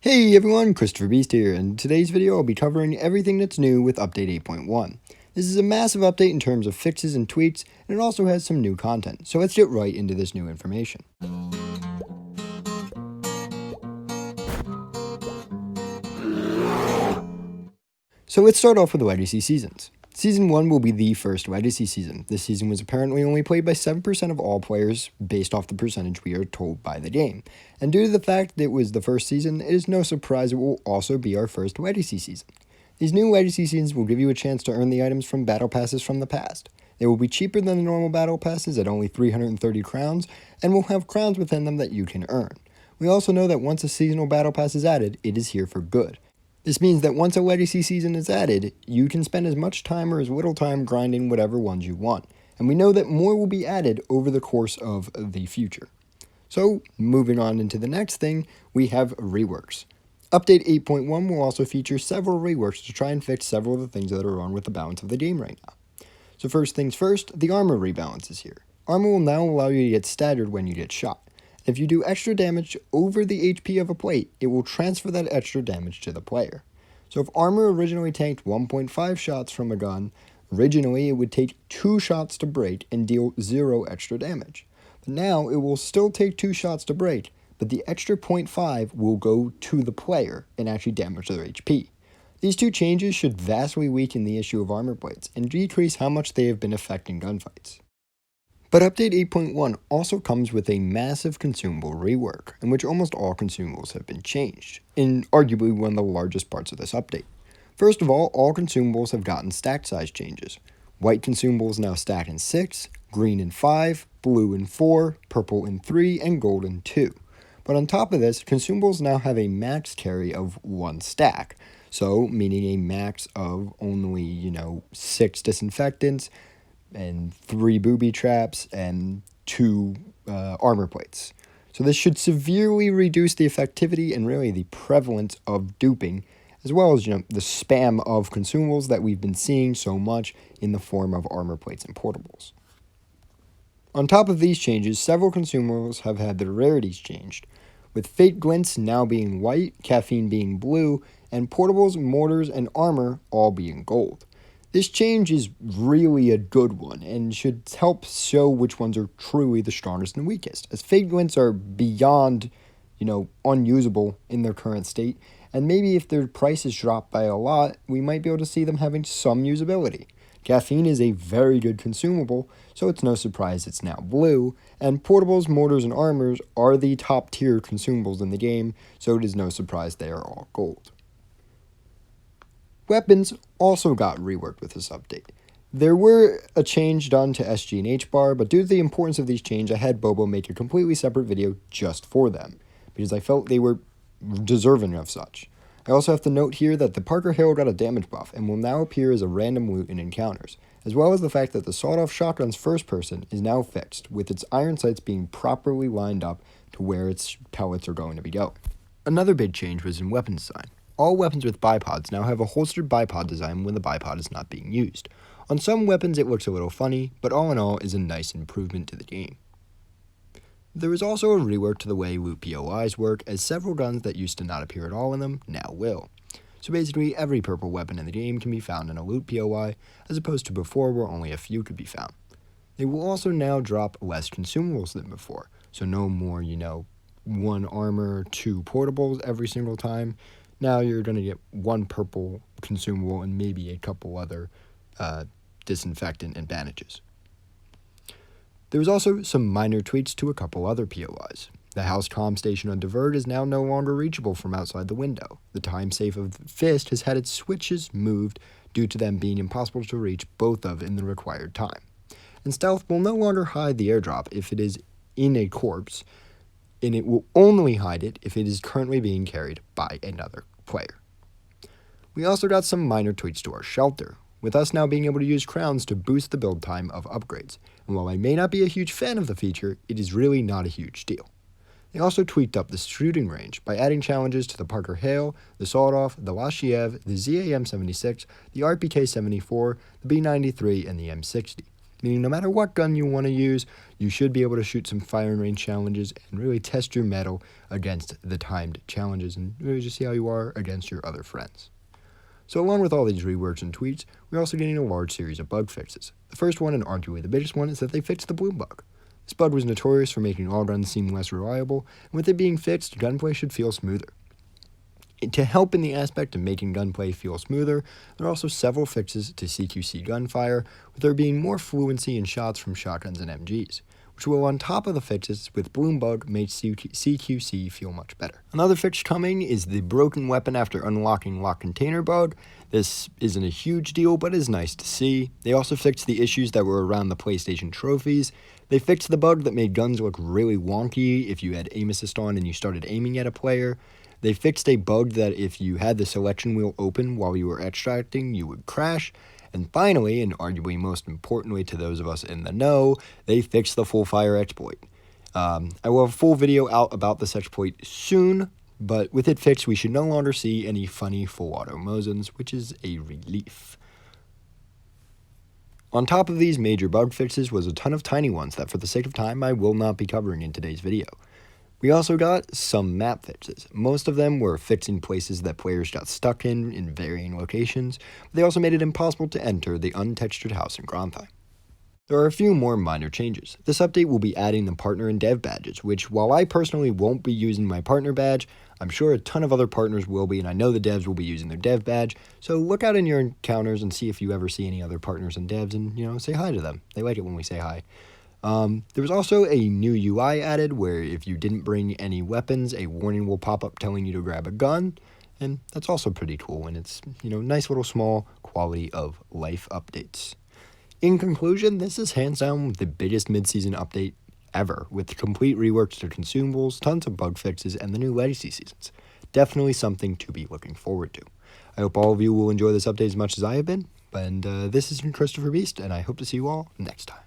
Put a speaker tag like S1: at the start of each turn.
S1: Hey everyone, Christopher Beast here, and in today's video I'll be covering everything that's new with Update 8.1. This is a massive update in terms of fixes and tweaks, and it also has some new content, so let's get right into this new information. So let's start off with the Legacy seasons. Season 1 will be the first Legacy season. This season was apparently only played by 7% of all players based off the percentage we are told by the game. And due to the fact that it was the first season, it is no surprise it will also be our first Legacy season. These new Legacy seasons will give you a chance to earn the items from battle passes from the past. They will be cheaper than the normal battle passes at only 330 crowns, and will have crowns within them that you can earn. We also know that once a seasonal battle pass is added, it is here for good. This means that once a Legacy season is added, you can spend as much time or as little time grinding whatever ones you want, and we know that more will be added over the course of the future. So, moving on into the next thing, we have Reworks. Update 8.1 will also feature several reworks to try and fix several of the things that are wrong with the balance of the game right now. So first things first, the armor rebalance is here. Armor will now allow you to get staggered when you get shot. If you do extra damage over the HP of a plate, it will transfer that extra damage to the player. So if armor originally tanked 1.5 shots from a gun, originally it would take 2 shots to break and deal 0 extra damage. But now it will still take 2 shots to break, but the extra 0.5 will go to the player and actually damage their HP. These two changes should vastly weaken the issue of armor plates and decrease how much they have been affecting gunfights. But Update 8.1 also comes with a massive consumable rework, in which almost all consumables have been changed, in arguably one of the largest parts of this update. First of all consumables have gotten stack size changes. White consumables now stack in 6, green in 5, blue in 4, purple in 3, and gold in 2. But on top of this, consumables now have a max carry of 1 stack, so meaning a max of only, 6 disinfectants, and 3 booby traps, and 2 armor plates. So this should severely reduce the effectivity and really the prevalence of duping, as well as the spam of consumables that we've been seeing so much in the form of armor plates and portables. On top of these changes, several consumables have had their rarities changed, with Fate Glints now being white, Caffeine being blue, and portables, mortars, and armor all being gold. This change is really a good one, and should help show which ones are truly the strongest and weakest, as Fate Glints are beyond, unusable in their current state, and maybe if their prices drop by a lot, we might be able to see them having some usability. Caffeine is a very good consumable, so it's no surprise it's now blue, and portables, mortars, and armors are the top tier consumables in the game, so it is no surprise they are all gold. Weapons also got reworked with this update. There were a change done to SG and H bar, but due to the importance of these changes, I had Bobo make a completely separate video just for them, because I felt they were deserving of such. I also have to note here that the Parker Hale got a damage buff and will now appear as a random loot in encounters, as well as the fact that the sawed-off shotgun's first person is now fixed, with its iron sights being properly lined up to where its pellets are going to be going. Another big change was in weapon design. All weapons with bipods now have a holstered bipod design when the bipod is not being used. On some weapons it looks a little funny, but all in all is a nice improvement to the game. There is also a rework to the way loot POIs work, as several guns that used to not appear at all in them now will. So basically every purple weapon in the game can be found in a loot POI, as opposed to before where only a few could be found. They will also now drop less consumables than before, so no more, 1 armor, 2 portables every single time. Now you're going to get 1 purple consumable and maybe a couple other disinfectant and bandages. There was also some minor tweaks to a couple other POIs. The house comm station on Divert is now no longer reachable from outside the window. The time safe of the Fist has had its switches moved due to them being impossible to reach both of in the required time. And Stealth will no longer hide the airdrop if it is in a corpse, and it will only hide it if it is currently being carried by another player. We also got some minor tweaks to our shelter, with us now being able to use crowns to boost the build time of upgrades, and while I may not be a huge fan of the feature, it is really not a huge deal. They also tweaked up the shooting range by adding challenges to the Parker Hale, the Sawed-Off, the Lashiev, the ZAM-76, the RPK-74, the B-93, and the M-60. meaning no matter what gun you want to use, you should be able to shoot some firing range challenges and really test your mettle against the timed challenges and really just see how you are against your other friends. So along with all these reworks and tweaks, we're also getting a large series of bug fixes. The first one, and arguably the biggest one, is that they fixed the bloom bug. This bug was notorious for making all guns seem less reliable, and with it being fixed, gunplay should feel smoother. To help in the aspect of making gunplay feel smoother, there are also several fixes to CQC gunfire, with there being more fluency in shots from shotguns and MGs, which will, on top of the fixes with bloom bug, make CQC feel much better. Another fix coming is the broken weapon after unlocking lock container bug. This isn't a huge deal, but is nice to see. They also fixed the issues that were around the PlayStation trophies. They fixed the bug that made guns look really wonky if you had aim assist on and you started aiming at a player. They fixed a bug that if you had the selection wheel open while you were extracting, you would crash. And finally, and arguably most importantly to those of us in the know, they fixed the full fire exploit. I will have a full video out about this exploit soon, but with it fixed, we should no longer see any funny full auto Mosins, which is a relief. On top of these major bug fixes was a ton of tiny ones that for the sake of time I will not be covering in today's video. We also got some map fixes. Most of them were fixing places that players got stuck in varying locations, but they also made it impossible to enter the untextured house in Grantham. There are a few more minor changes. This update will be adding the partner and dev badges, which while I personally won't be using my partner badge, I'm sure a ton of other partners will be, and I know the devs will be using their dev badge, so look out in your encounters and see if you ever see any other partners and devs and, say hi to them. They like it when we say hi. There was also a new UI added where if you didn't bring any weapons, a warning will pop up telling you to grab a gun, and that's also pretty cool, and it's, nice little small quality of life updates. In conclusion, this is hands down the biggest mid-season update ever, with complete reworks to consumables, tons of bug fixes, and the new legacy seasons. Definitely something to be looking forward to. I hope all of you will enjoy this update as much as I have been, and this is Christopher Beast, and I hope to see you all next time.